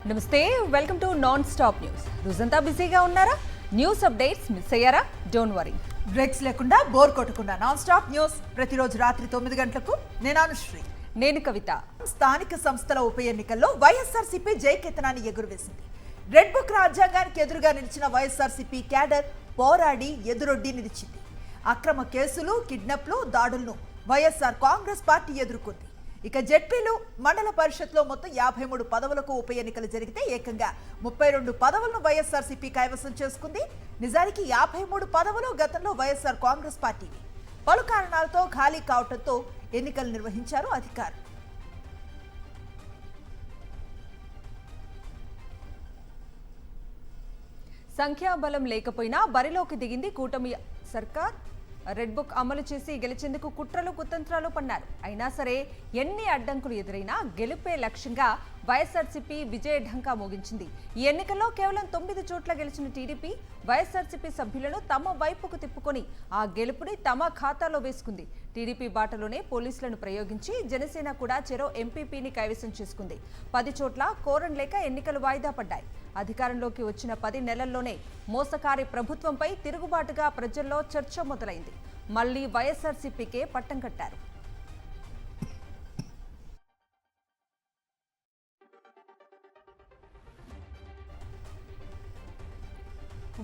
నమస్తే welcome to non stop news. రోజంతా బిజీగా ఉన్నారా? న్యూస్ అప్డేట్స్ మిస్ అయ్యారా? డోంట్ వరీ, బ్రేక్స్ లేకుండా బోర్ కొట్టకుండా నాన్ స్టాప్ న్యూస్ ప్రతిరోజు రాత్రి 9 గంటలకు. నేను అనుశ్రీ, నేను కవిత. స్థానిక సంస్థల ఉప ఎన్నికల్లో వైఎస్ఆర్సీపీ జయకేతనాన్ని ఎగురవేసింది. రెడ్ బుక్ రాజ్యాంగానికి ఎదురుగా నిలిచిన వైఎస్ఆర్సీపీ క్యాడర్ పోరాడి ఎదురొడ్డి నిలిచింది. అక్రమ కేసులు, కిడ్నాప్లు, దాడులను వైఎస్ఆర్ కాంగ్రెస్ పార్టీ ఎదుర్కొంది. ఇక జెడ్పీలు, మండల పరిషత్లో మొత్తం 53 పదవులకు ఉప ఎన్నికలు జరిగితే ఏకంగా 32 పదవులను వైఎస్ఆర్సీపీ కైవసం చేసుకుంది. నిజానికి 53 పదవులు గతంలో వైఎస్ఆర్ కాంగ్రెస్ పార్టీవి. పలు కారణాలతో ఖాళీ కావడంతో ఎన్నికలు నిర్వహించారు అధికారులు. సంఖ్యాబలం లేకపోయినా బరిలోకి దిగింది కూటమి సర్కార్. రెడ్ బుక్ అమలు చేసి గెలిచేందుకు కుట్రలు కుతంత్రాలు పన్నారు. అయినా సరే ఎన్ని అడ్డంకులు ఎదురైనా గెలుపే లక్ష్యంగా వైఎస్ఆర్సీపీ విజయ ఢంకా మోగించింది. ఈ ఎన్నికల్లో కేవలం 9 చోట్ల గెలిచిన టీడీపీ వైఎస్ఆర్సీపీ సభ్యులను తమ వైపుకు తిప్పుకొని ఆ గెలుపుని తమ ఖాతాలో వేసుకుంది. టీడీపీ బాటలోనే పోలీసులను ప్రయోగించి జనసేన కూడా చెరో ఎంపీపీని కైవసం చేసుకుంది. 10 చోట్ల కోరం లేక ఎన్నికలు వాయిదా పడ్డాయి. అధికారంలోకి వచ్చిన 10 నెలల్లోనే మోసకారి ప్రభుత్వంపై తిరుగుబాటుగా ప్రజల్లో చర్చ మొదలైంది. మళ్లీ వైఎస్ఆర్సీపీకే పట్టం కట్టారు.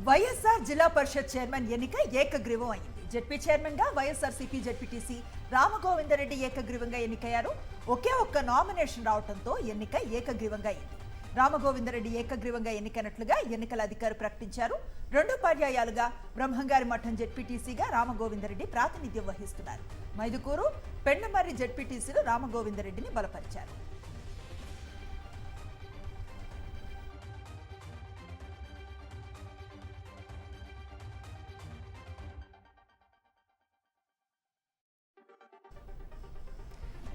వైఎస్ఆర్ జిల్లా పరిషత్ చైర్మన్ ఎన్నిక ఏకగ్రీవం అయింది. జెడ్పీ చైర్మన్ గా వైఎస్ఆర్సీపీ జెడ్పీటీసీ రామగోవిందరెడ్డి ఏకగ్రీవంగా ఎన్నికయ్యారు. ఒకే ఒక్క నామినేషన్ రావడంతో ఎన్నిక ఏకగ్రీవంగా అయింది. రామగోవిందరెడ్డి ఏకగ్రీవంగా ఎన్నికైనట్లుగా ఎన్నికల అధికారి ప్రకటించారు. 2 పర్యాయాలుగా బ్రహ్మంగారి మఠం జెడ్పీటీసీగా రామగోవిందరెడ్డి ప్రాతినిధ్యం వహిస్తున్నారు. మైదుకూరు, పెండమర్రి జెడ్పీటీసీలు రామగోవిందరెడ్డిని బలపరిచారు.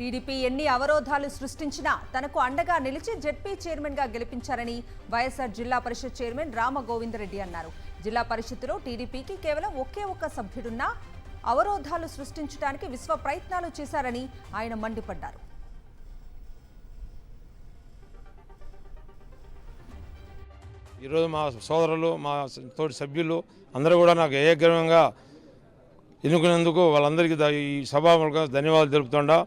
టీడీపీ ఎన్ని అవరోధాలు సృష్టించినా తనకు అండగా నిలిచి జెడ్పీ చైర్మన్ గా గెలిపించారని వైఎస్ఆర్ జిల్లా పరిషత్ చైర్మన్ రామగోవిందరెడ్డి అన్నారు. జిల్లా పరిషత్తులో టీడీపీకి కేవలం ఒకే ఒక్క సభ్యుడున్నా అవరోధాలు సృష్టించడానికి విశ్వ ప్రయత్నాలు చేశారని ఆయన మండిపడ్డారు. ఈరోజు మా సోదరులు, మా తోటి సభ్యులు అందరూ కూడా నాకు ఏకగ్రీవంగా ఎన్నుకునేందుకు వాళ్ళందరికీ ఈ సభాముఖంగా ధన్యవాదాలు తెలుపుతుండా.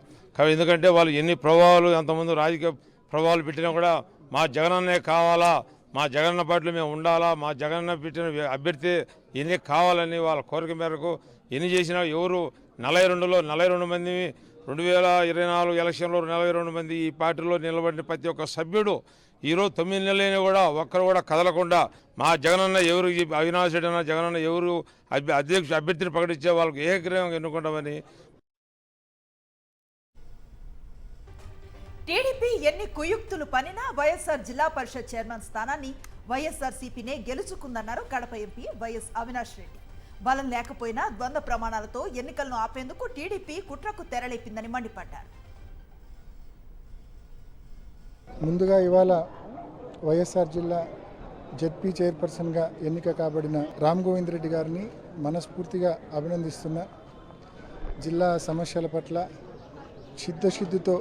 ఎందుకంటే వాళ్ళు ఎన్ని ప్రభావాలు, ఎంతమంది రాజకీయ ప్రభావాలు పెట్టినా కూడా మా జగనన్నే కావాలా, మా జగనన్న పార్టీలో మేము ఉండాలా, మా జగనన్న పెట్టిన అభ్యర్థి ఎన్ని కావాలని వాళ్ళ కోరిక మేరకు ఎన్ని చేసినా ఎవరు 42 మంది 2024 ఎలక్షన్లో 42 మంది ఈ పార్టీలో నిలబడిన ప్రతి ఒక్క సభ్యుడు ఈరోజు 9 నెలలైనా కూడా ఒక్కరు కూడా కదలకుండా మా జగనన్న ఎవరు, అవినాష్ రెడ్డి అన్న జగనన్న ఎవరు అభ్యర్థిని ప్రకటించే వాళ్ళకు ఏకగ్రీవంగా ఎన్నుకుంటామని. టీడీపీ ఎన్ని కుయుక్తులు పనినా వైఎస్ఆర్ జిల్లా పరిషత్ చైర్మన్ స్థానాన్ని వైఎస్ఆర్సీపీనే గెలుచుకుందన్నారు కడప ఎంపీ వైఎస్ అవినాష్ రెడ్డి. బలం లేకపోయినా ద్వంద్వ ప్రమాణాలతో ఎన్నికలను ఆపేందుకు టీడీపీ కుట్రకు తెరలేపిందని మండిపడ్డారు. ముందుగా ఇవాళ వైఎస్ఆర్ జిల్లా జెడ్పీ చైర్పర్సన్గా ఎన్నిక కాబడిన రామగోవిందరెడ్డి గారిని మనస్ఫూర్తిగా అభినందిస్తున్నా. జిల్లా సమస్యల పట్ల చిత్తశుద్ధితో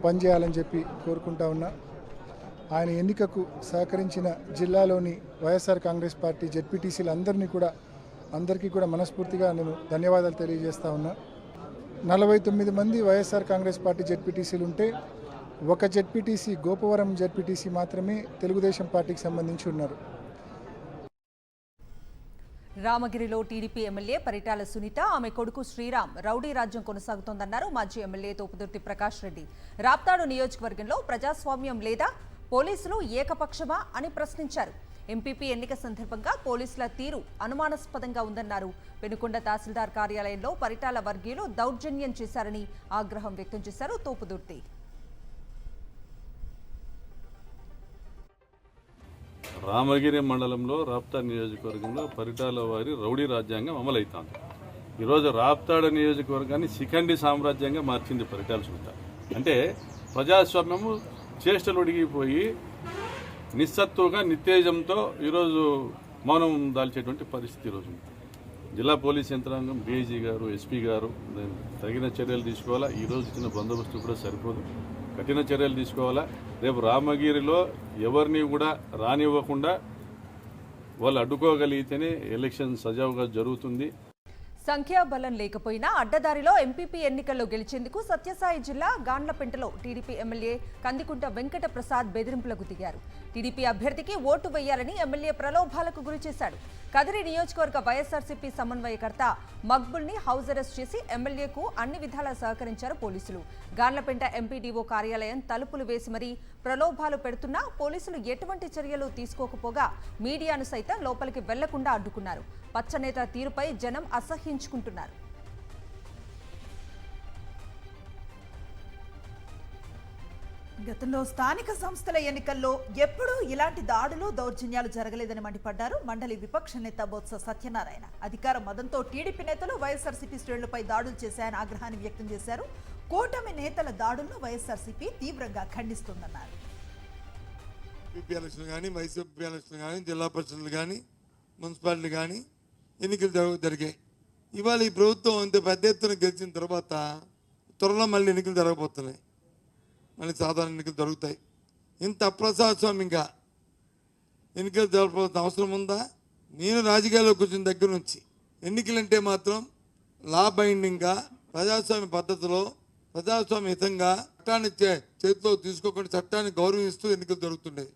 పనిచేయాలని చెప్పి కోరుకుంటా ఉన్నా. ఆయన ఎన్నికకు సహకరించిన జిల్లాలోని వైఎస్ఆర్ కాంగ్రెస్ పార్టీ అందరికీ కూడా మనస్ఫూర్తిగా నేను ధన్యవాదాలు తెలియజేస్తా ఉన్నా. 49 మంది వైఎస్ఆర్ కాంగ్రెస్ పార్టీ జెడ్పీటీసీలు ఉంటే ఒక జెడ్పీటీసీ, గోపవరం జెడ్పీటీసీ మాత్రమే తెలుగుదేశం పార్టీకి సంబంధించి ఉన్నారు. రామగిరిలో టీడీపీ ఎమ్మెల్యే పరిటాల సునీత, ఆమె కొడుకు శ్రీరామ్ రౌడీ రాజ్యం కొనసాగుతోందన్నారు మాజీ ఎమ్మెల్యే తోపుదుర్తి ప్రకాష్ రెడ్డి. రాప్తాడు నియోజకవర్గంలో ప్రజాస్వామ్యం లేదా, పోలీసులు ఏకపక్షమా అని ప్రశ్నించారు. ఎంపీపీ ఎన్నిక సందర్భంగా పోలీసుల తీరు అనుమానాస్పదంగా ఉందన్నారు. పెనుకొండ తహసీల్దార్ కార్యాలయంలో పరిటాల వర్గీయులు దౌర్జన్యం చేశారని ఆగ్రహం వ్యక్తం చేశారు తోపుదుర్తి. రామగిరి మండలంలో రాప్తాడు నియోజకవర్గంలో పరిటాల వారి రౌడీ రాజ్యాంగం అమలవుతోంది. ఈరోజు రాప్తాడు నియోజకవర్గాన్ని శిఖండి సామ్రాజ్యంగా మార్చింది పరిటాల సునీత. అంటే ప్రజాస్వామ్యము చేష్టలు ఉడిగిపోయి నిస్సత్తుగా నిత్తేజంతో ఈరోజు మౌనం దాల్చేటువంటి పరిస్థితి ఈరోజు జిల్లా పోలీస్ యంత్రాంగం, డీఐజీ గారు, ఎస్పీ గారు తగిన చర్యలు తీసుకోవాలా. ఈరోజు ఇచ్చిన బందోబస్తు కూడా సరిపోదు. కఠిన చర్యలు తీసుకోవాలా. రేపు రామగిరిలో ఎవరిని కూడా రానివ్వకుండా వాళ్ళు అడ్డుకోగలిగితేనే ఎలక్షన్ సజావుగా జరుగుతుంది. సంఖ్యాబలం లేకపోయినా అడ్డదారిలో ఎంపీపీ ఎన్నికల్లో గెలిచేందుకు సత్యసాయి జిల్లా గాండ్లపెంటలో టీడీపీ ఎమ్మెల్యే కందికుంట వెంకట ప్రసాద్ బెదిరింపులకు దిగారు. టీడీపీ అభ్యర్థికి ఓటు వేయాలని ఎమ్మెల్యే ప్రలోభాలకు గురిచేశాడు. కదిరి నియోజకవర్గ వైఎస్ఆర్సీపీ సమన్వయకర్త మక్బుల్ని హౌస్ అరెస్ట్ చేసి ఎమ్మెల్యేకు అన్ని విధాలా సహకరించారు పోలీసులు. గాండ్లపెంట ఎంపీడీఓ కార్యాలయం తలుపులు వేసి మరీ ప్రలోభాలు పెడుతున్నా పోలీసులు ఎటువంటి చర్యలు తీసుకోకపోగా మీడియాను సైతం లోపలికి వెళ్లకుండా అడ్డుకున్నారు. పచ్చనేత తీరుపై జనం అసహ్యించుకుంటున్నారు. గతంలో స్థానిక సంస్థల ఎన్నికల్లో ఎప్పుడూ ఇలాంటి దాడులు దౌర్జన్యాలు జరగలేదని మండిపడ్డారు మండలి విపక్ష నేత బొత్స సత్యనారాయణ. అధికార మదంతో టీడీపీ నేతలు వైఎస్ఆర్సీపీ శ్రేణులపై దాడులు చేశాయని ఆగ్రహాన్ని వ్యక్తం చేశారు. కూటమి నేతల దాడులను వైఎస్ఆర్సీపీ తీవ్రంగా ఖండిస్తోందన్నారు. వైసీపీ ఎలక్షన్లు కానీ జిల్లా పరిషత్లు కానీ మున్సిపాలిటీలు కానీ ఎన్నికలు జరిగాయి. ఇవాళ ఈ ప్రభుత్వం ఇంత పెద్ద ఎత్తున గెలిచిన తర్వాత త్వరలో మళ్ళీ ఎన్నికలు జరగబోతున్నాయి. మళ్ళీ సాధారణ ఎన్నికలు జరుగుతాయి. ఇంత అప్రజాస్వామ్యంగా ఎన్నికలు జరగవలసిన అవసరం ఉందా? నేను రాజకీయాల్లోకి వచ్చిన దగ్గర నుంచి ఎన్నికలంటే మాత్రం లా బైండింగ్గా ప్రజాస్వామ్య పద్ధతిలో ప్రజాస్వామ్యహితంగా చట్టాన్ని చేతిలో తీసుకోకుండా చట్టాన్ని గౌరవిస్తూ ఎన్నికలు జరుగుతుండేవి.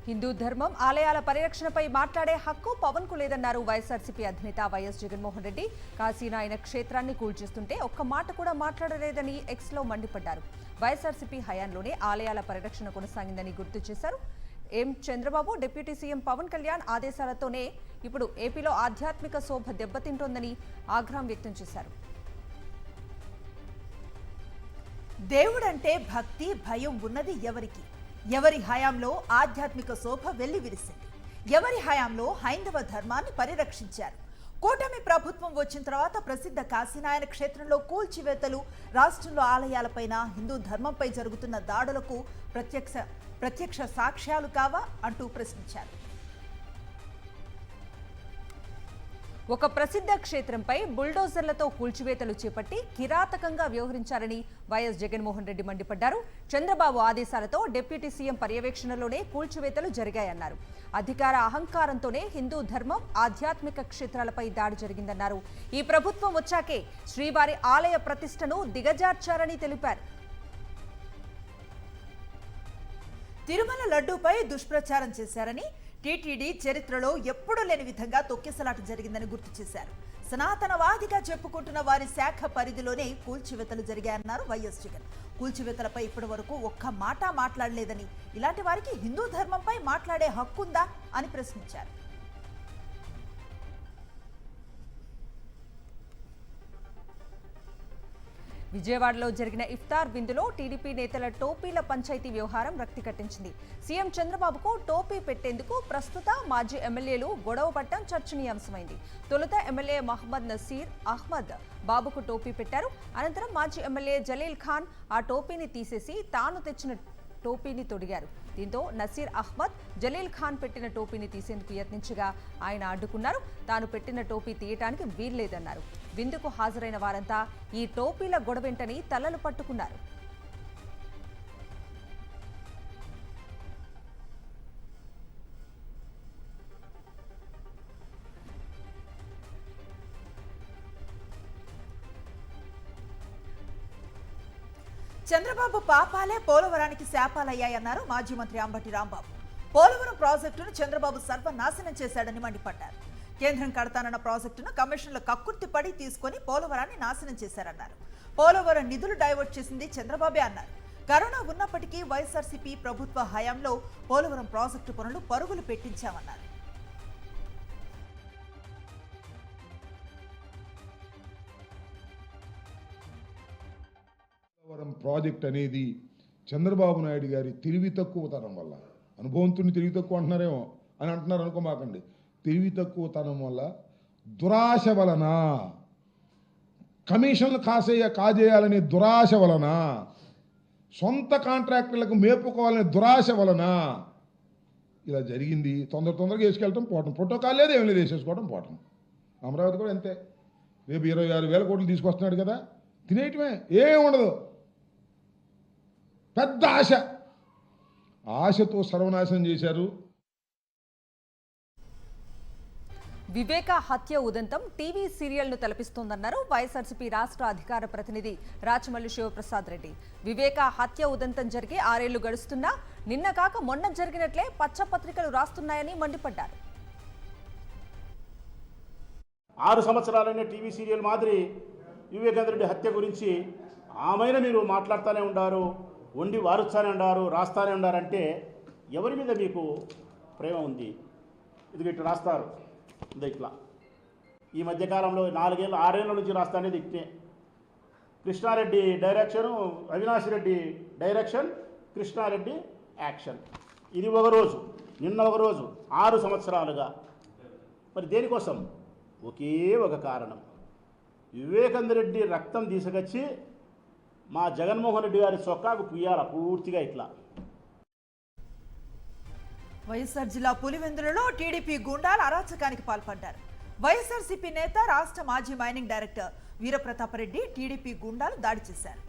హిందూ ధర్మం ఆలయాల పరిరక్షణపై మాట్లాడే హక్కు పవన్ కు లేదన్నారు వైఎస్ఆర్సీపీ అధినేత వైఎస్ జగన్మోహన్ రెడ్డి. కాశీనాయన క్షేత్రాన్ని కూల్చేస్తుంటే ఒక్క మాట కూడా మాట్లాడలేదని ఎక్స్ లో మండిపడ్డారు. వైఎస్ఆర్సీపీ హయాంలోనే ఆలయాల పరిరక్షణ కొనసాగిందని గుర్తు చేశారు. చంద్రబాబు డిప్యూటీ సీఎం పవన్ కళ్యాణ్ ఆదేశాలతోనే ఇప్పుడు ఏపీలో ఆధ్యాత్మిక శోభ దెబ్బతింటోందని ఆగ్రహం వ్యక్తం చేశారు. దేవుడంటే భక్తి భయం ఉన్నది ఎవరికి? ఎవరి హయాంలో ఆధ్యాత్మిక శోభ వెల్లివిరిసింది? ఎవరి హయాంలో హైందవ ధర్మాన్ని పరిరక్షించారు? కూటమి ప్రభుత్వం వచ్చిన తర్వాత ప్రసిద్ధ కాశీనాయన క్షేత్రంలో కూల్చివేతలు, రాష్ట్రంలో ఆలయాలపైన హిందూ ధర్మంపై జరుగుతున్న దాడులకు ప్రత్యక్ష సాక్ష్యాలు కావా అంటూ ప్రశ్నించారు. ఒక ప్రసిద్ధ క్షేత్రంపై బుల్డోజర్లతో కూల్చివేతలు చేపట్టి కిరాతకంగా వ్యవహరించారని వైఎస్ జగన్మోహన్ రెడ్డి మండిపడ్డారు. చంద్రబాబు ఆదేశాలతో డిప్యూటీ సీఎం పర్యవేక్షణలోనే కూల్చివేతలు జరిగాయన్నారు. అధికార అహంకారంతోనే హిందూ ధర్మం ఆధ్యాత్మిక క్షేత్రాలపై దాడి జరిగిందన్నారు. ఈ ప్రభుత్వం వచ్చాకే శ్రీవారి ఆలయ ప్రతిష్టను దిగజార్చారని తెలిపారు. తిరుమల లడ్డూపై దుష్ప్రచారం చేశారని, టీటీడీ చరిత్రలో ఎప్పుడూ లేని విధంగా తొక్కిసలాట జరిగిందని గుర్తు చేశారు. సనాతనవాదిగా చెప్పుకుంటున్న వారి శాఖ పరిధిలోనే కూల్చివేతలు జరిగాయన్నారు వైఎస్ జగన్. కూల్చివేతలపై ఇప్పటి వరకు ఒక్క మాట మాట్లాడలేదని, ఇలాంటి వారికి హిందూ ధర్మంపై మాట్లాడే హక్కుందా అని ప్రశ్నించారు. విజయవాడలో జరిగిన ఇఫ్తార్ విందులో టీడీపీ నేతల టోపీల పంచాయతీ వ్యవహారం రక్తి కట్టించింది. సీఎం చంద్రబాబుకు టోపీ పెట్టేందుకు ప్రస్తుత మాజీ ఎమ్మెల్యేలు గొడవ పట్టడం చర్చనీయాంశమైంది. తొలుత ఎమ్మెల్యే మహమ్మద్ నసీర్ అహ్మద్ బాబుకు టోపీ పెట్టారు. అనంతరం మాజీ ఎమ్మెల్యే జలీల్ ఖాన్ ఆ టోపీని తీసేసి తాను తెచ్చిన టోపీని తొడిగారు. దీంతో నసీర్ అహ్మద్ జలీల్ ఖాన్ పెట్టిన టోపీని తీసేందుకు యత్నించగా ఆయన అడ్డుకున్నారు. తాను పెట్టిన టోపీ తీయటానికి వీల్లేదన్నారు. విందుకు హాజరైన వారంతా ఈ టోపీల గొడవెంటని తలలు పట్టుకున్నారు. చంద్రబాబు పాపాలే పోలవరానికి శాపాలయ్యాయన్నారు మాజీ మంత్రి అంబటి రాంబాబు. పోలవరం ప్రాజెక్టును చంద్రబాబు సర్వనాశనం చేశాడని మండిపడ్డారు. కేంద్రం కడతానన్న ప్రాజెక్టును కమిషన్ల కక్కుర్తి పడి తీసుకొని పోలవరాన్ని నాశనం చేశారన్నారు. పోలవరం నిధులు డైవర్ట్ చేసింది చంద్రబాబే అన్నారు. కరోనా ఉన్నప్పటికీ వైఎస్ఆర్సీపీ ప్రభుత్వ హయాంలో పోలవరం ప్రాజెక్టు పనులు పరుగులు పెట్టించామన్నారు. పోలవరం ప్రాజెక్ట్ అనేది చంద్రబాబు నాయుడు గారి తెలివి తక్కువతనం వల్ల, అనుభవంతుని తెలివి తక్కువ అంటున్నారేమో అని అంటున్నారు అనుకోమాకండి, తెలివి తక్కువతనం వల్ల, దురాశ వలన, కమిషన్లు కాజేయాలనే దురాశ వలన, సొంత కాంట్రాక్టర్లకు మేపుకోవాలనే దురాశ వలన ఇలా జరిగింది. తొందరగా వేసుకెళ్ళటం పోవటం, ప్రోటోకాల్ లేదు, ఏం లేదు, వేసేసుకోవడం పోవటం. అమరావతి కూడా అంతే. రేపు 26,000 కోట్లు తీసుకొస్తున్నాడు కదా, తినేయటమే, ఏం ఉండదు. పెద్ద ఆశతో సర్వనాశనం చేశారు. వివేక హత్య ఉదంతం టీవీ సీరియల్ను తలపిస్తోందన్నారు వైఎస్ఆర్సీపీ రాష్ట్ర అధికార ప్రతినిధి రాచమల్లి శివప్రసాద్ రెడ్డి. వివేక హత్య ఉదంతం జరిగి 6 ఏళ్లు గడుస్తున్నా నిన్న కాక మొన్న జరిగినట్లే పచ్చపత్రికలు రాస్తున్నాయని మండిపడ్డారు. 6 సంవత్సరాలైన టీవీ సీరియల్ మాదిరి వివేకానంద రెడ్డి హత్య గురించి ఆమెన మీరు మాట్లాడుతూనే ఉండారు, వండి వారుస్తానే ఉండారు, రాస్తానే ఉండారంటే ఎవరి మీద మీకు ప్రేమ ఉంది? ఇది ఇట్లా రాస్తారు, ఇది ఇట్లా. ఈ మధ్యకాలంలో 4 ఏళ్ళు 6 ఏళ్ళ నుంచి రాస్తా అనేది ఇట్నే. Krishna Reddy direction, Avinash Reddy direction, Krishna Reddy action. ఇది ఒకరోజు, నిన్న ఒకరోజు, 6 సంవత్సరాలుగా. మరి దేనికోసం? ఒకే ఒక కారణం, వివేకానంద రెడ్డి రక్తం తీసుకొచ్చి మా జగన్మోహన్ రెడ్డి గారి చొక్కాకు పుయ్యాల పూర్తిగా ఇట్లా. వైఎస్ఆర్ జిల్లా పులివెందులలో టీడీపీ గుండాల అరాచకానికి పాల్పడ్డారు. వైఎస్ఆర్సీపీ నేత, రాష్ట్ర మాజీ మైనింగ్ డైరెక్టర్ వీరప్రతాపరెడ్డి టీడీపీ గుండాలు దాడి చేశారు.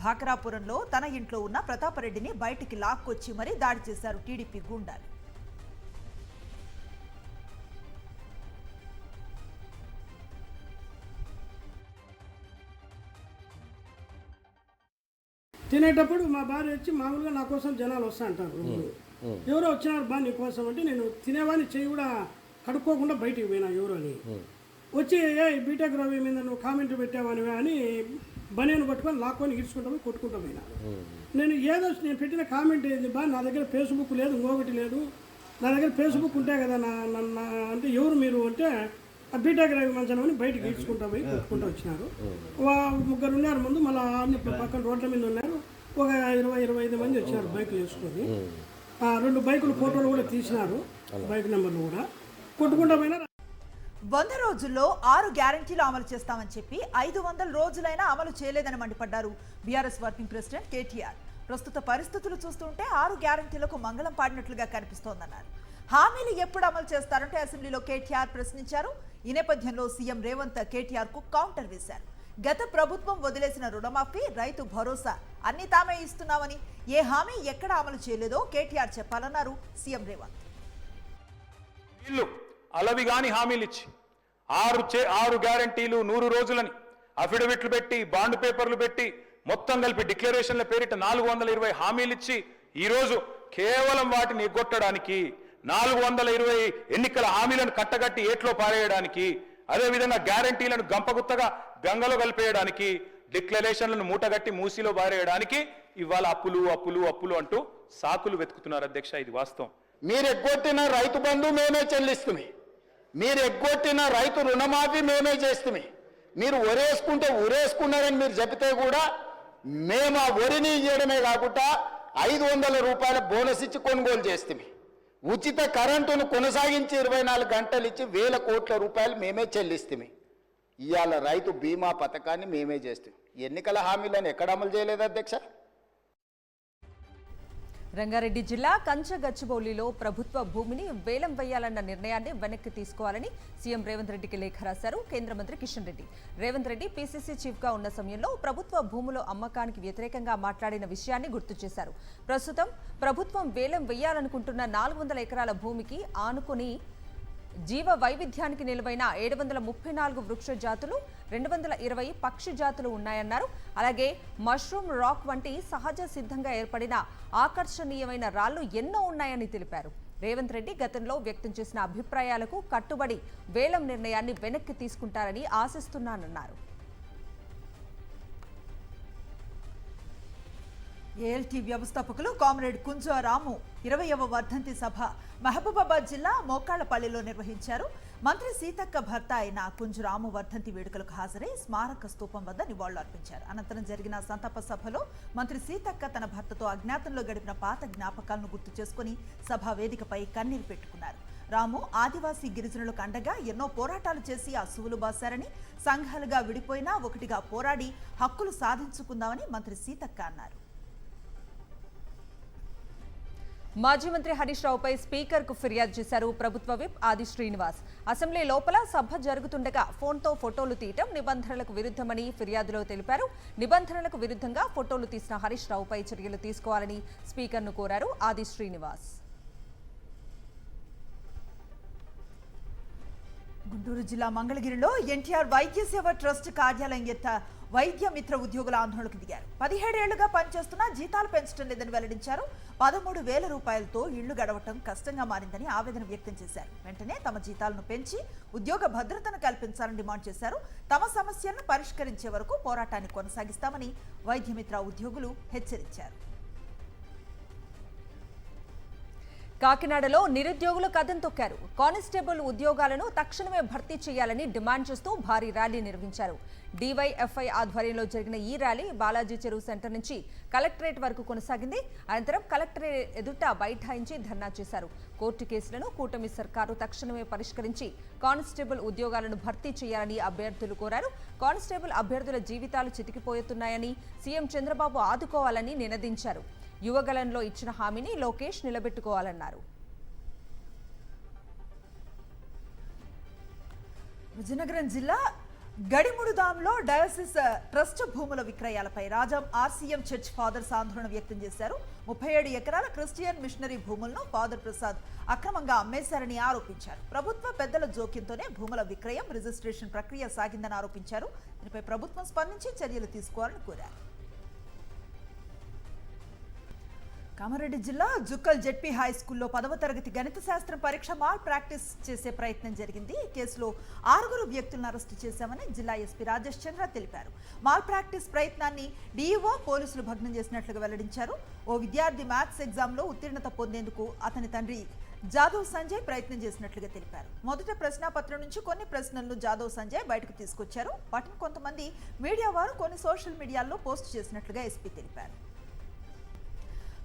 భాకరాపురంలో తన ఇంట్లో ఉన్న ప్రతాపరెడ్డిని బయటికి లాక్కొచ్చి మరీ దాడి చేశారు టీడీపీ గుండాలు. తినేటప్పుడు మా భార్య వచ్చి మామూలుగా నా కోసం జనాలు వస్తా అంటారు. ఎవరో వచ్చినారు బా నీ కోసం అంటే నేను తినేవాడిని చెయ్యి కూడా కడుక్కోకుండా బయటికి పోయినా ఎవరో అని వచ్చి బీటెక్ రవి మీద నువ్వు కామెంట్ పెట్టావనివే అని బనేను పట్టుకొని లాక్కొని ఇడ్చుకుంటాము కొట్టుకుంటా పోయినా. నేను పెట్టిన కామెంట్ ఏంది బా, నా దగ్గర ఫేస్బుక్ లేదు, ఇంకొకటి లేదు, నా దగ్గర ఫేస్బుక్ ఉంటే కదా నా అంటే ఎవరు మీరు అంటే ఆ బీటెక్ రవి మంచం అని బయటకు ఈడ్చుకుంటా పోయి కొట్టుకుంటూ వచ్చినారు. 3 ఉన్నారు ముందు, మళ్ళీ అన్ని పక్కన రోడ్ల మీద ఉన్నారు. ఒక 20-25 మంది వచ్చారు బైకులు వేసుకొని. 2 బైకులు ఫోటోలు కూడా తీసినారు, బైక్ నెంబర్లు కూడా. కొట్టుకుంటా పోయినా 100 రోజుల్లో 6 గ్యారంటీలు అమలు చేస్తామని చెప్పి 500 రోజులైనా అమలు చేయలేదని మండిపడ్డారు బీఆర్ఎస్ వర్కింగ్ ప్రెసిడెంట్ కేటీఆర్. ప్రస్తుత పరిస్థితులు చూస్తుంటే 6 గ్యారంటీలకు మంగళం పాడినట్లుగా కనిపిస్తోందన్నారు. హామీలు ఎప్పుడు అమలు చేస్తారంటే అసెంబ్లీలో కేటీఆర్ ప్రశ్నించారు. ఈ నేపథ్యంలో సీఎం రేవంత్ కేటీఆర్ కు కౌంటర్ వేశారు. గత ప్రభుత్వం వదిలేసిన రుణమాఫీ, రైతు భరోసా అన్ని తామే ఇస్తున్నామని, ఏ హామీ ఎక్కడ అమలు చేయలేదో కేటీఆర్ చెప్పాలన్నారు సీఎం రేవంత్. అలవిగాని హామీలు ఇచ్చి 6 గ్యారంటీలు 100 రోజులని అఫిడవిట్లు పెట్టి, బాండ్ పేపర్లు పెట్టి, మొత్తం కలిపి డిక్లరేషన్ల పేరిట 420 హామీలు ఇచ్చి ఈరోజు కేవలం వాటిని ఎగ్గొట్టడానికి, 420 ఎన్నికల హామీలను కట్టగట్టి ఏట్లో పారేయడానికి, అదేవిధంగా గ్యారంటీలను గంపగుత్తగా గంగలో కలిపేయడానికి, డిక్లరేషన్లను మూటగట్టి మూసిలో పారేయడానికి ఇవాళ అప్పులు అంటూ సాకులు వెతుకుతున్నారు అధ్యక్ష. ఇది వాస్తవం. మీరు ఎగ్గొట్టిన రైతు బంధు మేమే చెల్లిస్తుమి, మీరు ఎగ్గొట్టిన రైతు రుణమాఫీ మేమే చేస్తుమి. మీరు ఒరేసుకుంటే ఉరేసుకున్నారని మీరు చెబితే కూడా మేము ఆ వరిని ఇవ్వడమే కాకుండా 500 రూపాయల బోనస్ ఇచ్చి కొనుగోలు చేస్తుమి. ఉచిత కరెంటును కొనసాగించి 24 గంటలు ఇచ్చి 1000 కోట్ల రూపాయలు మేమే చెల్లిస్తుమి. ఇవాళ రైతు బీమా పథకాన్ని మేమే చేస్తాం. ఎన్నికల హామీలను ఎక్కడ అమలు చేయలేదు అధ్యక్ష. రంగారెడ్డి జిల్లా కంచగచ్చిబౌలిలో ప్రభుత్వ భూమిని వేలం వేయాలన్న నిర్ణయాన్ని వెనక్కి తీసుకోవాలని సీఎం రేవంత్ రెడ్డికి లేఖ రాశారు కేంద్ర మంత్రి కిషన్ రెడ్డి. రేవంత్ రెడ్డి పీసీసీ చీఫ్గా ఉన్న సమయంలో ప్రభుత్వ భూముల అమ్మకానికి వ్యతిరేకంగా మాట్లాడిన విషయాన్ని గుర్తు చేశారు. ప్రస్తుతం ప్రభుత్వం వేలం వేయాలనుకుంటున్న 400 ఎకరాల భూమికి ఆనుకుని జీవ వైవిధ్యానికి నిలువైన 734 వృక్ష జాతులు, 220 పక్షి జాతులు ఉన్నాయన్నారు. అలాగే మష్రూమ్ రాక్ వంటి సహజ సిద్ధంగా ఏర్పడిన ఆకర్షణీయమైన రాళ్లు ఎన్నో ఉన్నాయని తెలిపారు. రేవంత్ రెడ్డి గతంలో వ్యక్తం చేసిన అభిప్రాయాలకు కట్టుబడి వేలం నిర్ణయాన్ని వెనక్కి తీసుకుంటారని ఆశిస్తున్నానన్నారు. ఏఎల్టీ వ్యవస్థాపకులు కామ్రేడ్ కుంజ రాము 20వ వర్ధంతి సభ మహబూబాబాద్ జిల్లా మోకాళ్లపల్లిలో నిర్వహించారు. మంత్రి సీతక్క భర్త అయిన కుంజరాము వర్ధంతి వేడుకలకు హాజరై స్మారక స్తూపం వద్ద నివాళులు అర్పించారు. అనంతరం జరిగిన సంతాప సభలో మంత్రి సీతక్క తన భర్తతో అజ్ఞాతంలో గడిపిన పాత జ్ఞాపకాలను గుర్తు చేసుకుని సభా వేదికపై కన్నీరు పెట్టుకున్నారు. రాము ఆదివాసీ గిరిజనులకు అండగా ఎన్నో పోరాటాలు చేసి అసువులు బాశారని, సంఘాలుగా విడిపోయినా ఒకటిగా పోరాడి హక్కులు సాధించుకుందామని మంత్రి సీతక్క అన్నారు. మాజీ మంత్రి హరీష్ రావుపై స్పీకర్కు ఫిర్యాదు చేశారు ప్రభుత్వ విప్ ఆది శ్రీనివాస్. అసెంబ్లీ లోపల సభ జరుగుతుండగా ఫోన్తో ఫోటోలు తీయటం నిబంధనలకు విరుద్ధమని ఫిర్యాదులో తెలిపారు. నిబంధనలకు విరుద్ధంగా ఫోటోలు తీసిన హరీష్ రావుపై చర్యలు తీసుకోవాలని స్పీకర్ను కోరారు ఆది శ్రీనివాస్. గుంటూరు జిల్లా మంగళగిరిలో ఎన్టీఆర్ వైద్య సేవ ట్రస్ట్ కార్యాలయం ఎత్త వైద్య మిత్ర ఉద్యోగుల ఆందోళనకు దిగారు. 17 ఏళ్లుగా పనిచేస్తున్నా జీతాలు పెంచడం లేదని వెల్లడించారు. 13,000 రూపాయలతో ఇళ్లు గడవటం కష్టంగా మారిందని ఆవేదన వ్యక్తం చేశారు. వెంటనే తమ జీతాలను పెంచి ఉద్యోగ భద్రతను కల్పించాలని డిమాండ్ చేశారు. తమ సమస్యలను పరిష్కరించే వరకు పోరాటాన్ని కొనసాగిస్తామని వైద్య మిత్ర ఉద్యోగులు హెచ్చరించారు. కాకినాడలో నిరుద్యోగులు కదం తొక్కారు. కానిస్టేబుల్ ఉద్యోగాలను తక్షణమే భర్తీ చేయాలని డిమాండ్ చేస్తూ భారీ ర్యాలీ నిర్వహించారు. డివైఎఫ్ఐ ఆధ్వర్యంలో జరిగిన ఈ ర్యాలీ బాలాజీ చెరువు సెంటర్ నుంచి కలెక్టరేట్ వరకు కొనసాగింది. అనంతరం కలెక్టరేట్ ఎదుట బైఠాయించి ధర్నా చేశారు. కోర్టు కేసులను కూటమి సర్కారు తక్షణమే పరిష్కరించి కానిస్టేబుల్ ఉద్యోగాలను భర్తీ చేయాలని అభ్యర్థులు కోరారు. కానిస్టేబుల్ అభ్యర్థుల జీవితాలు చితికిపోతున్నాయని సీఎం చంద్రబాబు ఆదుకోవాలని నినదించారు. యువగలంలో ఇచ్చిన హామీని లోకేష్ నిలబెట్టుకోవాలన్నారు. విజయనగరం జిల్లా గడిముడుదాంలో డయాసిస్ ట్రస్ట్ భూముల విక్రయాలపై రాజాం ఆర్సీఎం చర్చ్ ఫాదర్స్ ఆందోళన వ్యక్తం చేశారు. 37 ఎకరాల క్రిస్టియన్ మిషనరీ భూములను ఫాదర్ ప్రసాద్ అక్రమంగా అమ్మేశారని ఆరోపించారు. ప్రభుత్వ పెద్దల జోక్యంతోనే భూముల విక్రయం రిజిస్ట్రేషన్ ప్రక్రియ సాగిందని ఆరోపించారు. దీనిపై ప్రభుత్వం స్పందించి చర్యలు తీసుకోవాలని కోరారు. కామారెడ్డి జిల్లా జుక్కల్ జెడ్పీ హై స్కూల్లో 10వ తరగతి గణిత శాస్త్రం పరీక్ష మాల్ ప్రాక్టీస్ చేసే ప్రయత్నం జరిగింది. ఈ కేసులో 6 వ్యక్తులను అరెస్టు చేశామని జిల్లా ఎస్పీ రాజేష్ చంద్ర తెలిపారు. మాల్ ప్రాక్టీస్ ప్రయత్నాన్ని డీఈఓ పోలీసులు భగ్నం చేసినట్లుగా వెల్లడించారు. ఓ విద్యార్థి మ్యాథ్స్ ఎగ్జామ్లో ఉత్తీర్ణత పొందేందుకు అతని తండ్రి జాదవ్ సంజయ్ ప్రయత్నం చేసినట్లుగా తెలిపారు. మొదట ప్రశ్నాపత్రం నుంచి కొన్ని ప్రశ్నలను జాదవ్ సంజయ్ బయటకు తీసుకొచ్చారు. వాటిని కొంతమంది మీడియా వారు కొన్ని సోషల్ మీడియాలో పోస్ట్ చేసినట్లుగా ఎస్పీ తెలిపారు.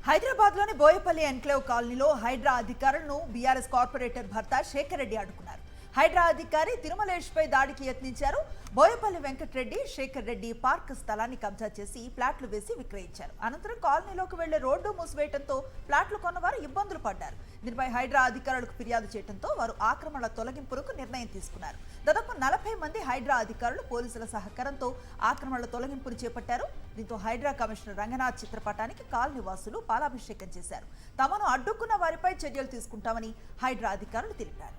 హైదరాబాద్లోని బోయపల్లి ఎన్క్లేవ్ కాలనీలో హైడ్రా అధికారులను బీఆర్ఎస్ కార్పొరేటర్ భర్త శేఖర్ రెడ్డి అడ్డుకున్నారు. హైడ్రా అధికారి తిరుమలేష్పై దాడికి యత్నించారు. బోయపల్లి వెంకటరెడ్డి శేఖర్ రెడ్డి పార్క్ స్థలాన్ని కబ్జా చేసి ప్లాట్లు వేసి విక్రయించారు. అనంతరం కాలనీలోకి వెళ్లే రోడ్డు మూసివేయడంతో ప్లాట్లు కొన్నవారు ఇబ్బందులు పడ్డారు. దీనిపై హైడ్రా అధికారులకు ఫిర్యాదు చేయడంతో వారు ఆక్రమణల తొలగింపులకు నిర్ణయం తీసుకున్నారు. దాదాపు 40 మంది హైడ్రా అధికారులు పోలీసుల సహకారంతో ఆక్రమణల తొలగింపును చేపట్టారు. దీంతో హైడ్రా కమిషనర్ రంగనాథ్ చిత్రపటానికి కాలనీ వాసులు పాలాభిషేకం చేశారు. తమను అడ్డుకున్న వారిపై చర్యలు తీసుకుంటామని హైడ్రా అధికారులు తెలిపారు.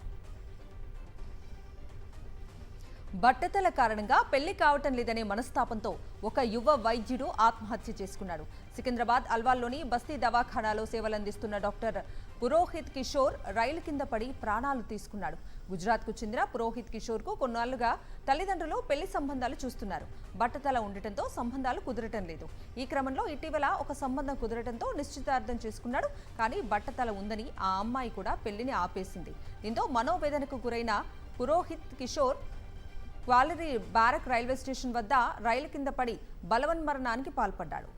బట్టతల కారణంగా పెళ్లి కావటం లేదనే మనస్తాపంతో ఒక యువ వైద్యుడు ఆత్మహత్య చేసుకున్నాడు. సికింద్రాబాద్ అల్వాల్లోని బస్తీ దవాఖానాలో సేవలందిస్తున్న డాక్టర్ పురోహిత్ కిషోర్ రైలు కింద పడి ప్రాణాలు తీసుకున్నాడు. గుజరాత్కు చెందిన పురోహిత్ కిషోర్కు కొన్నాళ్లుగా తల్లిదండ్రులు పెళ్లి సంబంధాలు చూస్తున్నారు. బట్టతల ఉండటంతో సంబంధాలు కుదరటం లేదు. ఈ క్రమంలో ఇటీవల ఒక సంబంధం కుదరటంతో నిశ్చితార్థం చేసుకున్నాడు. కానీ బట్టతల ఉందని ఆ అమ్మాయి కూడా పెళ్లిని ఆపేసింది. దీంతో మనోవేదనకు గురైన Purohit Kishore cavalry barrack railway station వద్ద రైలు కింద పడి బలవన్మరణానికి పాల్పడ్డాడు.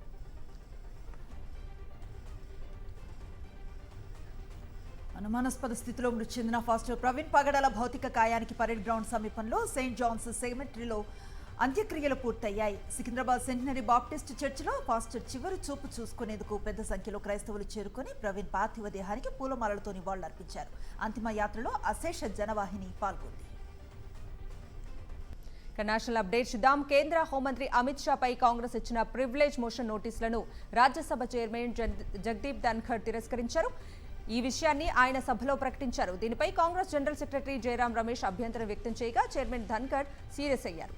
అనుమానాస్పద స్థితిలో మృతి చెందిన ఫాస్టర్ ప్రవీణ్ పగడాల భౌతిక కాయానికి పరేడ్ గ్రౌండ్ సమీపంలో సెయింట్ జాన్స్ సెమెట్రీలో అంత్యక్రియలు పూర్తయ్యాయి. సికింద్రాబాద్ సెంటినరీ బాప్టిస్ట్ చర్చిలో ఫాస్టర్ చివరి చూపు చూసుకునేందుకు పెద్ద సంఖ్యలో క్రైస్తవులు చేరుకుని ప్రవీణ్ పార్థివ దేహానికి పూలమాలలతో నివాళులర్పించారు. అంతిమ యాత్రలో అశేష జనవాహిని పాల్గొంది. నేషనల్ అప్డేట్ చూద్దాం. కేంద్ర హోంమంత్రి అమిత్ షాపై కాంగ్రెస్ ఇచ్చిన ప్రివిలేజ్ మోషన్ నోటీసులను రాజ్యసభ చైర్మన్ జగదీప్ ధన్ఖడ్ తిరస్కరించారు. ఈ విషయాన్ని ఆయన సభలో ప్రకటించారు. దీనిపై Congress general secretary Jairam Ramesh అభ్యంతరం వ్యక్తం చేయగా చైర్మన్ ధన్ఖడ్ సీరియస్ అయ్యారు.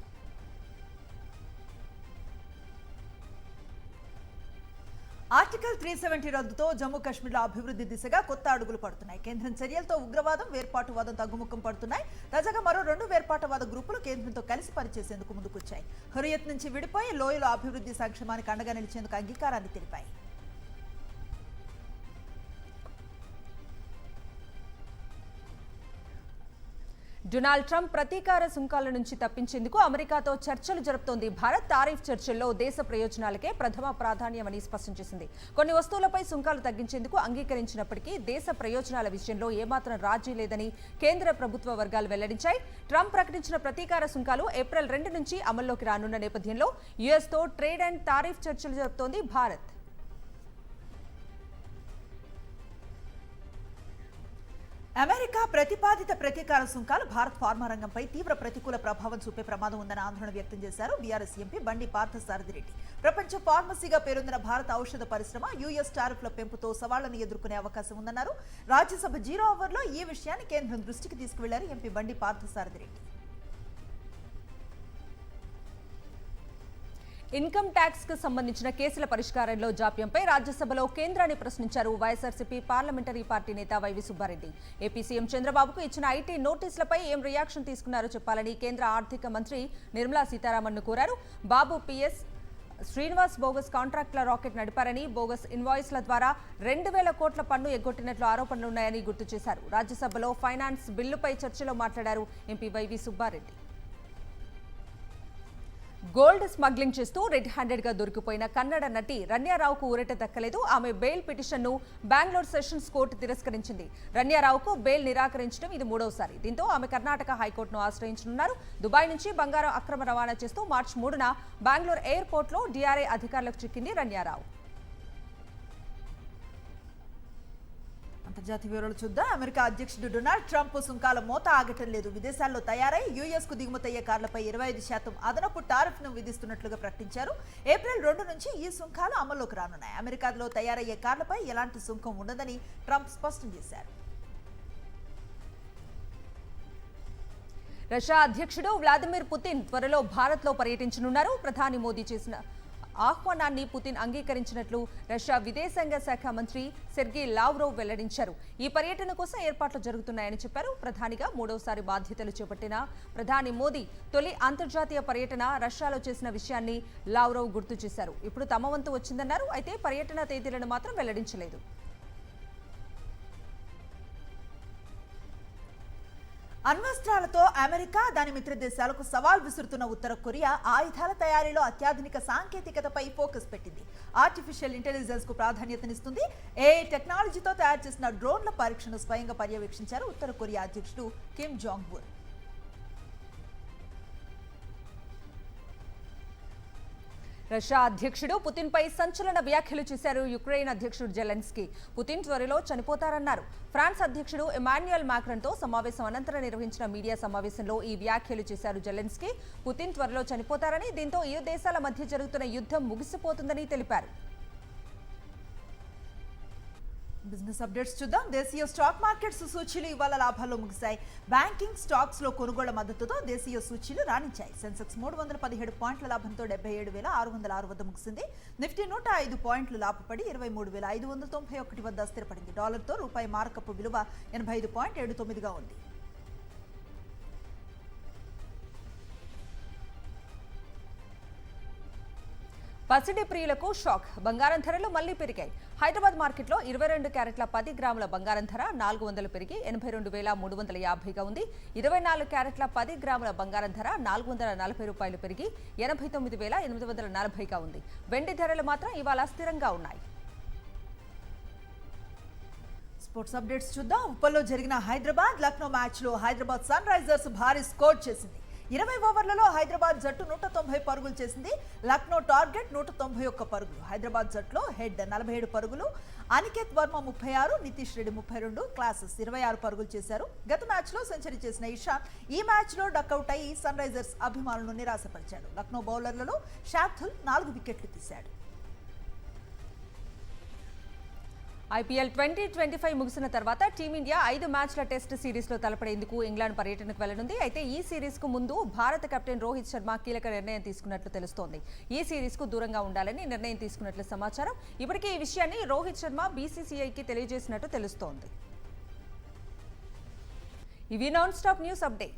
ఆర్టికల్ 370 రద్దుతో జమ్మూ కాశ్మీర్లో అభివృద్ధి దిశగా కొత్త అడుగులు పడుతున్నాయి. కేంద్రం చర్యలతో ఉగ్రవాదం, వేర్పాటువాదం తగ్గుముఖం పడుతున్నాయి. తాజాగా మరో 2 వేర్పాటువాద గ్రూపులు కేంద్రంతో కలిసి పనిచేసేందుకు ముందుకొచ్చాయి. హురియత్ నుంచి విడిపోయి లోయలో అభివృద్ధి సంక్షేమానికి అండగా నిలిచేందుకు అంగీకారాన్ని తెలిపాయి. డొనాల్డ్ ట్రంప్ ప్రతీకార సుంకాల నుంచి తప్పించేందుకు అమెరికాతో చర్చలు జరుపుతోంది భారత్. తారీఫ్ చర్చల్లో దేశ ప్రయోజనాలకే ప్రథమ ప్రాధాన్యమని స్పష్టం చేసింది. కొన్ని వస్తువులపై సుంకాలు తగ్గించేందుకు అంగీకరించినప్పటికీ దేశ ప్రయోజనాల విషయంలో ఏమాత్రం రాజీ లేదని కేంద్ర ప్రభుత్వ వర్గాలు వెల్లడించాయి. ట్రంప్ ప్రకటించిన ప్రతీకార సుంకాలు ఏప్రిల్ 2 నుంచి అమల్లోకి రానున్న నేపథ్యంలో యుఎస్తో ట్రేడ్ అండ్ తారీఫ్ చర్చలు జరుపుతోంది భారత్. అమెరికా ప్రతిపాదిత ప్రతీకార సుంకాలు భారత్ ఫార్మా రంగంపై తీవ్ర ప్రతికూల ప్రభావం చూపే ప్రమాదం ఉందని ఆందోళన వ్యక్తం చేశారు బీఆర్ఎస్ ఎంపీ బండి పార్థసారథి రెడ్డి. ప్రపంచ ఫార్మసీగా పేరొందిన భారత ఔషధ పరిశ్రమ యూఎస్ టారిఫ్ల పెంపుతో సవాళ్లను ఎదుర్కొనే అవకాశం ఉందన్నారు. రాజ్యసభ 0 అవర్లో ఈ విషయాన్ని కేంద్రం దృష్టికి తీసుకువెళ్లారు ఎంపీ బండి పార్థసారథి రెడ్డి. ఇన్కమ్ ట్యాక్స్ కు సంబంధించిన కేసుల పరిష్కారంలో జాప్యంపై రాజ్యసభలో కేంద్రాన్ని ప్రశ్నించారు వైఎస్ఆర్సీపీ పార్లమెంటరీ పార్టీ నేత వైవి సుబ్బారెడ్డి. ఏపీ సీఎం చంద్రబాబుకు ఇచ్చిన ఐటీ నోటీసులపై ఏం రియాక్షన్ తీసుకున్నారో చెప్పాలని కేంద్ర ఆర్థిక మంత్రి నిర్మలా సీతారామన్ను కోరారు. బాబు పిఎస్ శ్రీనివాస్ బోగస్ కాంట్రాక్టుల రాకెట్ నడిపారని, బోగస్ ఇన్వాయిస్ల ద్వారా 2,000 కోట్ల పన్ను ఎగ్గొట్టినట్లు ఆరోపణలున్నాయని గుర్తు చేశారు. రాజ్యసభలో ఫైనాన్స్ బిల్లుపై చర్చలో మాట్లాడారు MP YV Subba Reddy. Gold smuggling చేస్తూ రెడ్ హ్యాండెడ్ గా దొరికిపోయిన కన్నడ నటి రన్యారావుకు ఊరట దక్కలేదు. ఆమె బెయిల్ పిటిషన్ను బెంగళూరు సెషన్స్ కోర్టు తిరస్కరించింది. రన్యారావుకు బెయిల్ నిరాకరించడం ఇది 3వసారి. దీంతో ఆమె కర్ణాటక హైకోర్టును ఆశ్రయించనున్నారు. దుబాయ్ నుంచి బంగారం అక్రమ రవాణా చేస్తూ మార్చి 3న బెంగళూరు ఎయిర్పోర్ట్లో డీఆర్ఐ అధికారులకు చిక్కింది రన్యారావు. అంతర్జాతీయ వివరాలు చూద్దాం. అమెరికా అధ్యక్షుడు డొనాల్డ్ ట్రంప్ సుంకాల మోత ఆగటం లేదు. విదేశాల్లో తయారై యూఎస్ కు దిగుమతయ్యే కార్లపై 25% అదనపు టారిఫ్ ను విధిస్తున్నట్లుగా ప్రకటించారు. ఏప్రిల్ 2 నుంచి ఈ సుంకాలు అమల్లోకి రానున్నాయి. అమెరికాలో తయారయ్యే కార్లపై ఎలాంటి సుంకం ఉండదని ట్రంప్ స్పష్టం చేశారు. రష్యా అధ్యక్షుడు వ్లాదిమిర్ పుతిన్ త్వరలో భారత్లో పర్యటించనున్నారు. ప్రధాని మోదీ చేసిన ఆహ్వానాన్ని పుతిన్ అంగీకరించినట్లు రష్యా విదేశాంగ శాఖ మంత్రి సెర్గీ లావ్రోవ్ వెల్లడించారు. ఈ పర్యటన కోసం ఏర్పాట్లు జరుగుతున్నాయని చెప్పారు. ప్రధానిగా 3వసారి బాధ్యతలు చేపట్టిన ప్రధాని మోదీ తొలి అంతర్జాతీయ పర్యటన రష్యాలో చేసిన విషయాన్ని లావ్రోవ్ గుర్తు చేశారు. ఇప్పుడు తమ వంతు వచ్చిందన్నారు. అయితే పర్యటన తేదీలను మాత్రం వెల్లడించలేదు. అణ్వస్త్రాలతో అమెరికా దాని మిత్ర దేశాలకు సవాల్ విసురుతున్న ఉత్తర కొరియా ఆయుధాల తయారీలో అత్యాధునిక సాంకేతికతపై ఫోకస్ పెట్టింది. ఆర్టిఫిషియల్ ఇంటెలిజెన్స్ కు ప్రాధాన్యతనిస్తుంది. ఏఐ టెక్నాలజీతో తయారు చేసిన డ్రోన్ల పరీక్షను స్వయంగా పర్యవేక్షించారు ఉత్తర కొరియా అధ్యక్షుడు కిమ్ జాంగ్ ఉన్. రష్యా అధ్యక్షుడు పుతిన్ పై సంచలన వ్యాఖ్యలు చేశారు యుక్రెయిన్ అధ్యక్షుడు జెలెన్స్కీ. పుతిన్ త్వరలో చనిపోతారన్నారు. ఫ్రాన్స్ అధ్యక్షుడు ఎమాన్యుయల్ మాక్రాన్ తో సమావేశం అనంతరం నిర్వహించిన మీడియా సమావేశంలో ఈ వ్యాఖ్యలు చేశారు జెలెన్స్కీ. పుతిన్ త్వరలో చనిపోతారని, దీంతో ఇరు దేశాల మధ్య జరుగుతున్న యుద్ధం ముగిసిపోతుందని తెలిపారు. బిజినెస్ అప్డేట్స్ చూద్దాం. దేశీయ స్టాక్ మార్కెట్స్ సూచీలు ఇవాళ లాభాల్లో ముగిశాయి. బ్యాంకింగ్ స్టాక్స్ లో కొనుగోళ్ల మద్దతుతో దేశీయ సూచీలు రాణించాయి. సెన్సెక్స్ 317 పాయింట్ల లాభంతో 77,606 వద్ద ముగిసింది. నిఫ్టీ 105 పాయింట్లు లాభపడి 23,591 వద్ద స్థిరపడింది. డాలర్తో రూపాయి మారకపు విలువ 85.79గా ఉంది. పసిడి ప్రియులకు షాక్. బంగారం ధరలు మళ్లీ పెరిగాయి. హైదరాబాద్ మార్కెట్లో 22 క్యారెట్ల 10 గ్రాముల బంగారం ధర 400 పెరిగి 82,350గా ఉంది. 24 క్యారెట్ల 10 గ్రాముల బంగారం ధర 440 రూపాయలు పెరిగి 89,840గా ఉంది. వెండి ధరలు మాత్రం ఇవాళ స్థిరంగా ఉన్నాయి. స్పోర్ట్స్ అప్డేట్స్ చూద్దాం. ఉప్పల్లో జరిగిన హైదరాబాద్ లక్నో మ్యాచ్ లో హైదరాబాద్ సన్ రైజర్స్ భారీ స్కోర్ చేసింది. 20 ఓవర్లలో హైదరాబాద్ జట్టు 190 పరుగులు చేసింది. లక్నో టార్గెట్ 191 పరుగులు. హైదరాబాద్ జట్టులో హెడ్ 47 పరుగులు, అనికేత్ వర్మ 36, నితీష్ రెడ్డి 32, క్లాసెస్ 26 పరుగులు చేశారు. గత మ్యాచ్ లో సెంచరీ చేసిన ఇషాన్ ఈ మ్యాచ్ లో డక్అవుట్ అయ్యి సన్ రైజర్స్ అభిమానులను నిరాశపరిచాడు. లక్నో బౌలర్లలో శార్దుల్ 4 వికెట్లు తీశాడు. ఐపీఎల్ 2025 ముగిసిన తర్వాత టీమిండియా 5 మ్యాచ్ల టెస్ట్ సిరీస్ లో తలపడేందుకు ఇంగ్లాండ్ పర్యటనకు వెళ్లనుంది. అయితే ఈ సిరీస్ కు ముందు భారత కెప్టెన్ రోహిత్ శర్మ కీలక నిర్ణయం తీసుకున్నట్లు తెలుస్తోంది. ఈ సిరీస్ కు దూరంగా ఉండాలని నిర్ణయం తీసుకున్నట్లు సమాచారం. ఇప్పటికే ఈ విషయాన్ని రోహిత్ శర్మ బీసీసీఐకి తెలియజేసినట్టు తెలుస్తోంది. ఇవి నాన్ స్టాప్ న్యూస్ అప్డేట్.